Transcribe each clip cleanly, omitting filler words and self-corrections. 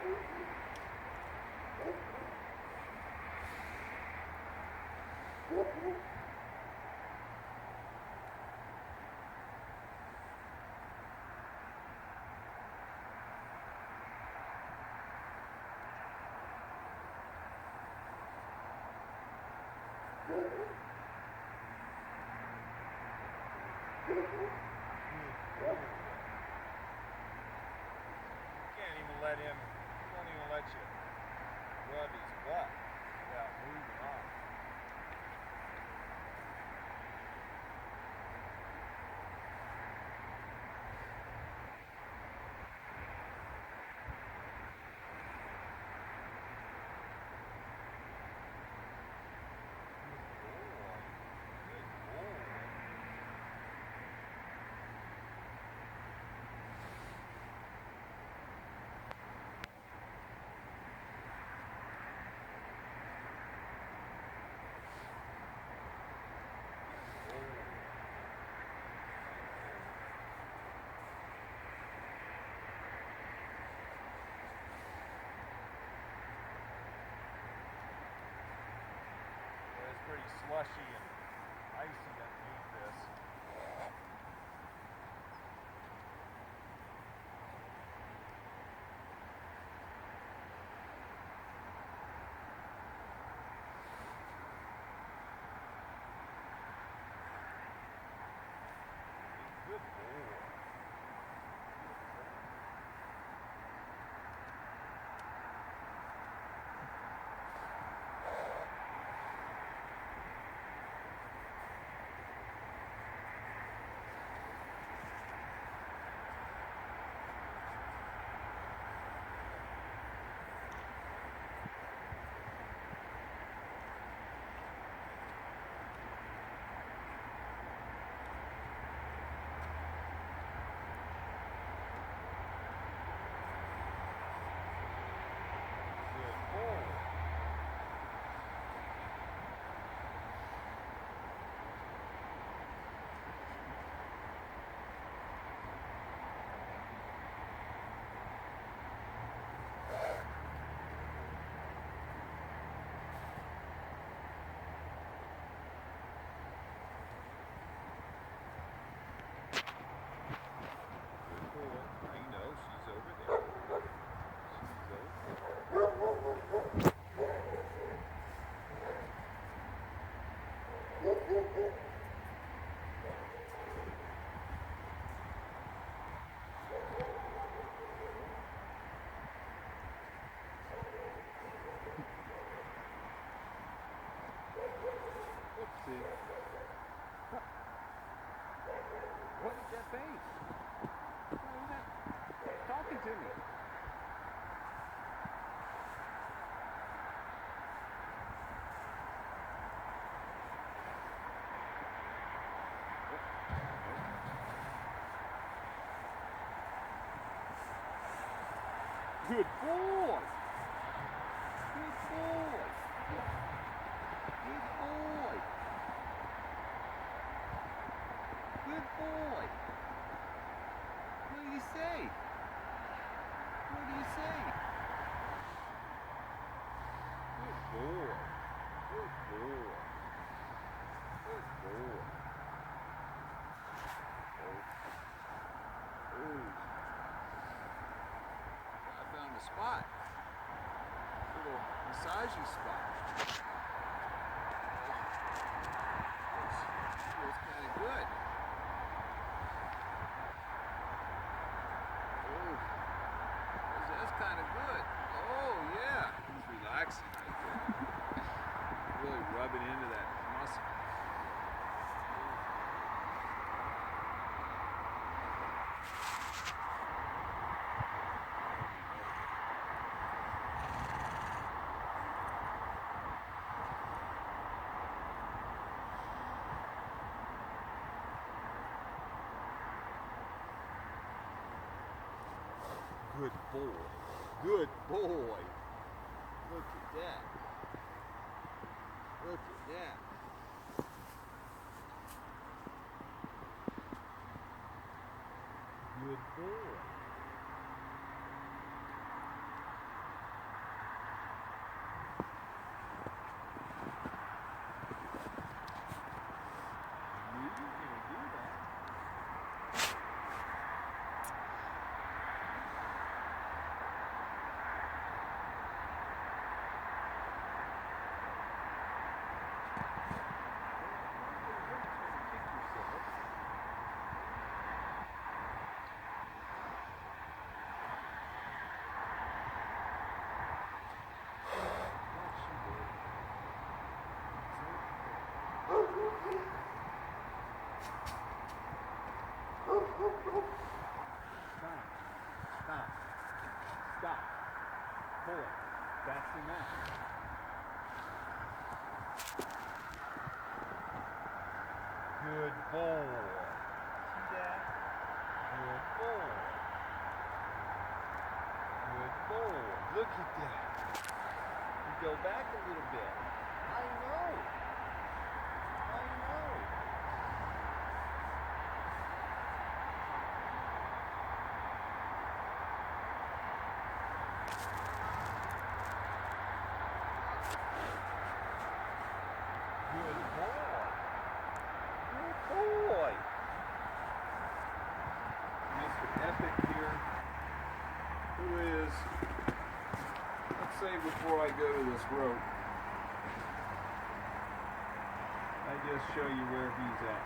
Can't even let him, he won't even let you rub his butt without moving on. Pretty slushy and icy underneath this. Good boy. What is that face? What is that? Talking to me. Good boy. Good boy. Good boy. Good boy. What do you say? What do you say? Good boy. Good boy. Good boy. Oh. I found a spot. A little massaging spot. Feels kind of good. That's kind of good. Oh yeah, he's relaxing right there. Really rubbing into that muscle. Good boy. Good boy. Look at that. Look at that. Good boy. Stop. Stop. Stop. Pull it. That's enough. Good boy. See that? Good boy. Good boy. Look at that. You go back a little bit. I know. I know. Good boy. Good boy. Mr. Epic here, who is, let's say before I go to this rope, I just show you where he's at.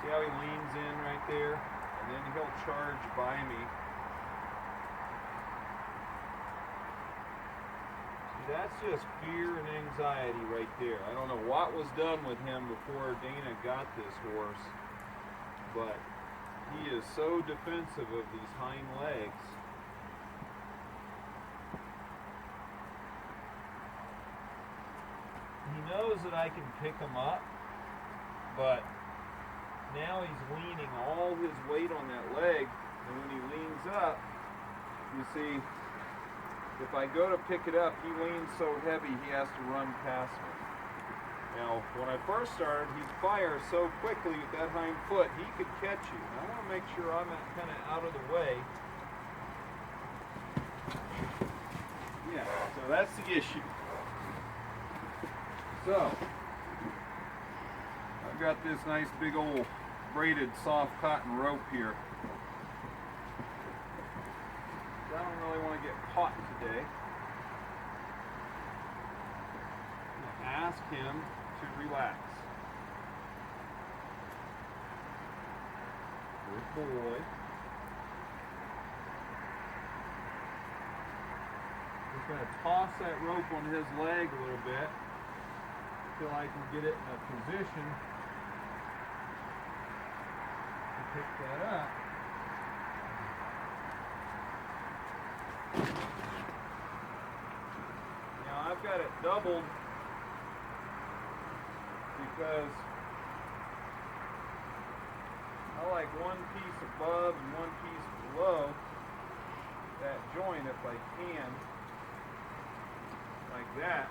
See how he leans in right there? And then he'll charge by me. See, that's just fear and anxiety right there. I don't know what was done with him before Dana got this horse, but he is so defensive of these hind legs. He knows that I can pick him up, but now he's leaning all his weight on that leg, and when he leans up, You see, if I go to pick it up, he leans so heavy he has to run past me. Now, when I first started, he'd fire so quickly with that hind foot, he could catch you. And I want to make sure I'm kind of out of the way. Yeah, so that's the issue. So, I've got this nice big old braided soft cotton rope here. I don't really want to get caught today. I'm going to ask him to relax. Good boy. Just going to toss that rope on his leg a little bit until I can get it in a position to pick that up. Now I've got it doubled because I like one piece above and one piece below that joint if I can, like that,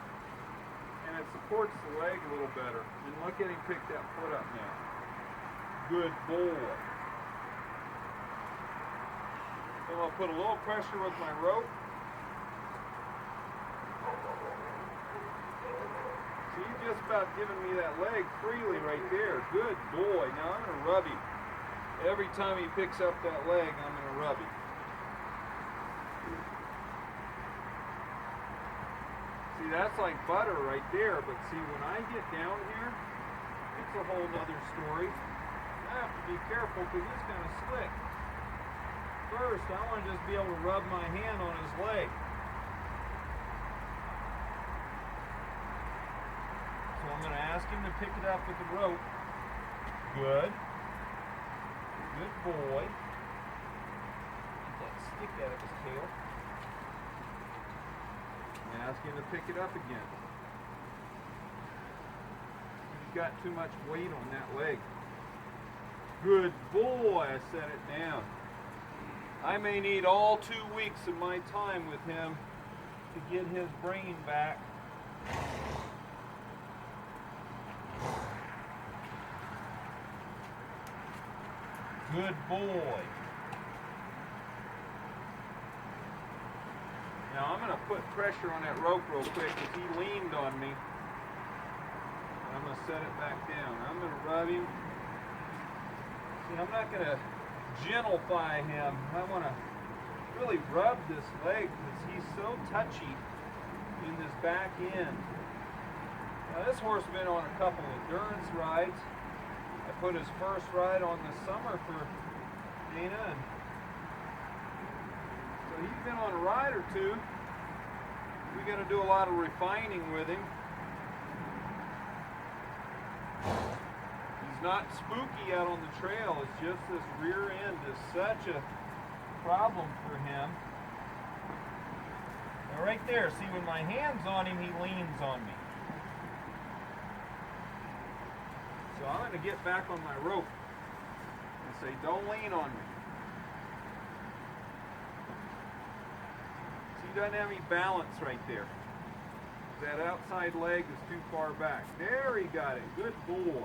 and it supports the leg a little better. And look at him pick that foot up now. Good boy. So I'll put a little pressure with my rope. See, he's just about giving me that leg freely right there. Good boy. Now I'm going to rub him. Every time he picks up that leg, I'm going to rub him. See, that's like butter right there, but see, when I get down here, it's a whole nother story. I have to be careful because it's kind of slick. First, I want to just be able to rub my hand on his leg. So I'm going to ask him to pick it up with the rope. Good. Good boy. Get that stick out of his tail. And ask him to pick it up again. He's got too much weight on that leg. Good boy. I set it down. I may need all 2 weeks of my time with him to get his brain back. Good boy. Now I'm going to put pressure on that rope real quick because he leaned on me. I'm going to set it back down. I'm going to rub him. See, I'm not going to gentlify him. I want to really rub this leg because he's so touchy in this back end. Now this horse has been on a couple of endurance rides. I put his first ride on this summer for Dana, and so he's been on a ride or two. We got to do a lot of refining with him. It's not spooky out on the trail. It's just this rear end is such a problem for him. Now right there, see when my hand's on him, he leans on me. So I'm going to get back on my rope and say, don't lean on me. See, he doesn't have any balance right there. That outside leg is too far back. There, he got it. Good boy.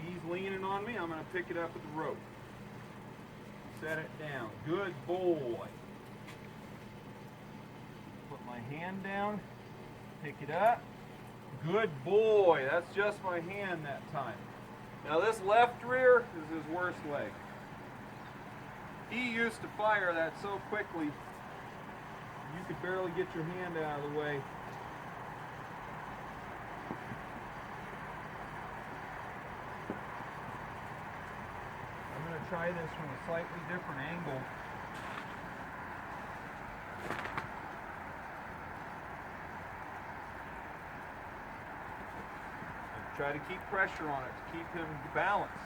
He's leaning on me. I'm going to pick it up with the rope. Set it down. Good boy. Put my hand down. Pick it up. Good boy. That's just my hand that time. Now this left rear is his worst leg. He used to fire that so quickly you could barely get your hand out of the way. Try this from a slightly different angle. And try to keep pressure on it to keep him balanced.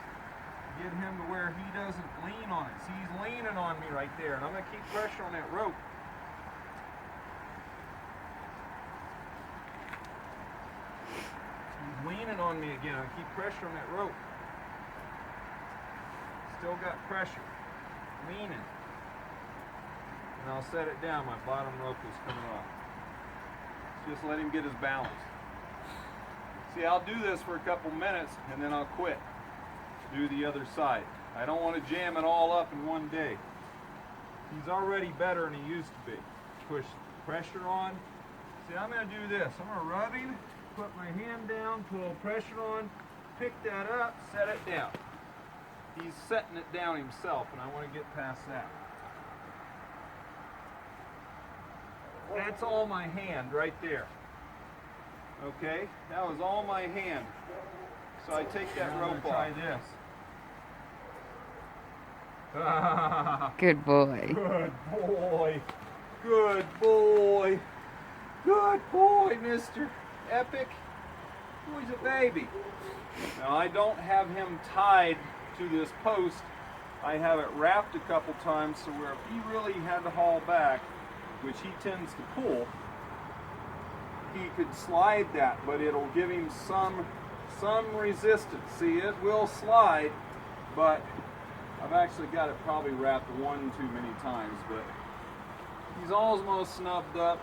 Get him to where he doesn't lean on it. See, he's leaning on me right there, and I'm going to keep pressure on that rope. He's leaning on me again. I keep pressure on that rope. Still got pressure, leaning, and I'll set it down. My bottom rope is coming off. Just let him get his balance. See, I'll do this for a couple minutes and then I'll quit. Do the other side. I don't want to jam it all up in one day. He's already better than he used to be. Push pressure on. See, I'm going to do this. I'm going to rub him, put my hand down, pull pressure on, pick that up, set it down. He's setting it down himself, and I want to get past that. That's all my hand right there. Okay? That was all my hand. So I take that rope off. Try this. Good boy. Good boy. Good boy. Good boy, Mr. Epic. Oh, he's a baby. Now, I don't have him tied to this post. I have it wrapped a couple times so where if he really had to haul back, which he tends to pull, he could slide that, but it'll give him some resistance. See, it will slide, but I've actually got it probably wrapped one too many times, but he's almost snubbed up,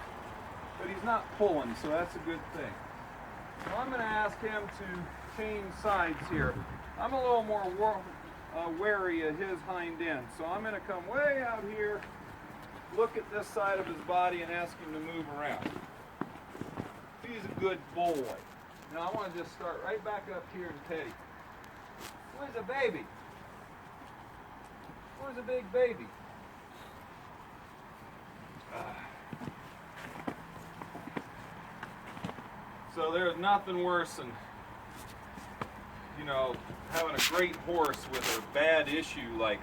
but he's not pulling, so that's a good thing. So I'm going to ask him to change sides here. I'm a little more wary of his hind end, so I'm going to come way out here, look at this side of his body, and ask him to move around. He's a good boy. Now I want to just start right back up here and pet him. Where's a baby? Where's a big baby? So there's nothing worse than, you know, having a great horse with a bad issue like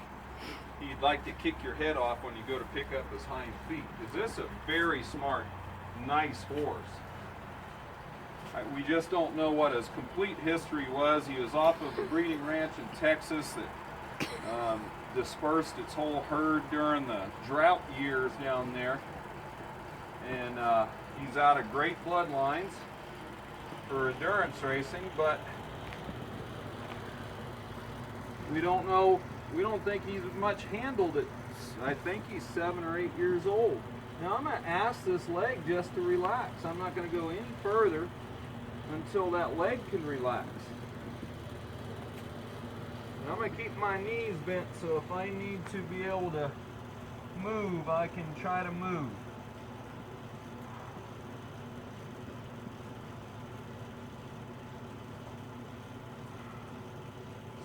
he'd like to kick your head off when you go to pick up his hind feet. Because this is a very smart, nice horse. We just don't know what his complete history was. He was off of a breeding ranch in Texas that dispersed its whole herd during the drought years down there. And he's out of great bloodlines for endurance racing, but we don't know. We don't think he's much handled it. I think he's 7 or 8 years old. Now I'm going to ask this leg just to relax. I'm not going to go any further until that leg can relax. And I'm going to keep my knees bent so if I need to be able to move, I can try to move.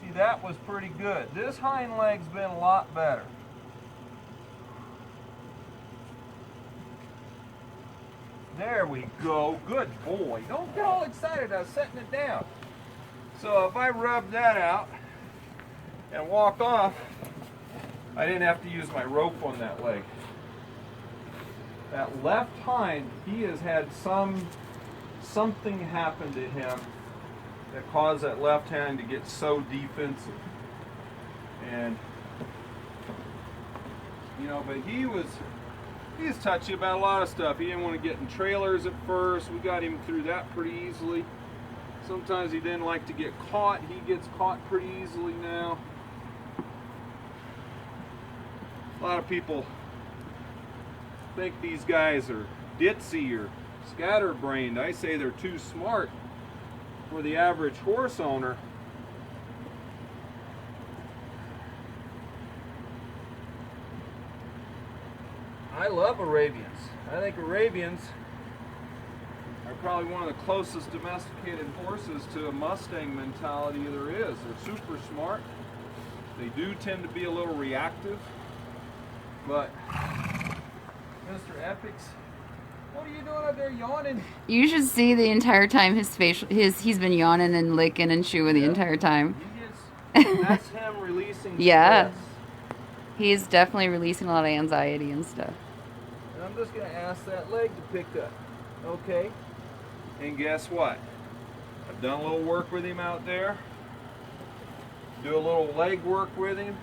See, that was pretty good. This hind leg's been a lot better. There we go. Good boy. Don't get all excited. I was setting it down. So if I rub that out and walk off, I didn't have to use my rope on that leg. That left hind, he has had something happen to him that caused that left hind to get so defensive. And you know, but he's touchy about a lot of stuff. He didn't want to get in trailers at first. We got him through that pretty easily. Sometimes he didn't like to get caught. He gets caught pretty easily now. A lot of people think these guys are ditzy or scatterbrained. I say they're too smart for the average horse owner. I love Arabians. I think Arabians are probably one of the closest domesticated horses to a Mustang mentality there is. They're super smart. They do tend to be a little reactive. But, Mr. Epics, what are you doing up there yawning? You should see the entire time he's been yawning and licking and chewing the entire time. That's him releasing Yeah. stress. He's definitely releasing a lot of anxiety and stuff. And I'm just going to ask that leg to pick up. Okay? And guess what? I've done a little work with him out there. Do a little leg work with him.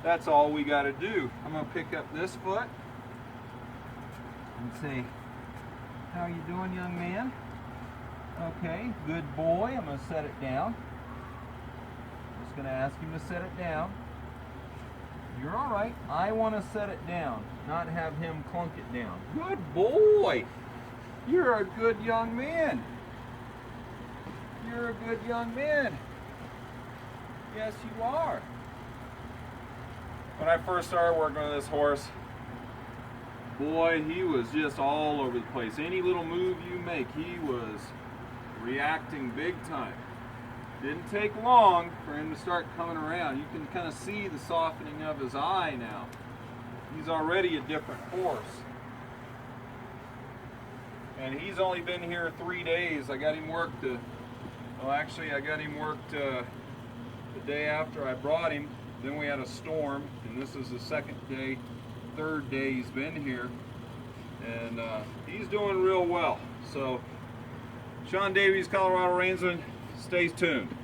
That's all we got to do. I'm going to pick up this foot and say, how you doing, young man? Okay, good boy. I'm going to set it down. Just going to ask him to set it down. You're all right. I want to set it down, not have him clunk it down. Good boy. You're a good young man. You're a good young man. Yes, you are. When I first started working on this horse, boy, he was just all over the place. Any little move you make, he was reacting big time. Didn't take long for him to start coming around. You can kind of see the softening of his eye now. He's already a different horse. And he's only been here 3 days. I got him worked I got him worked the day after I brought him. Then we had a storm, and this is the third day he's been here. And he's doing real well. So, Sean Davies, Coloradoreinsman, stay tuned.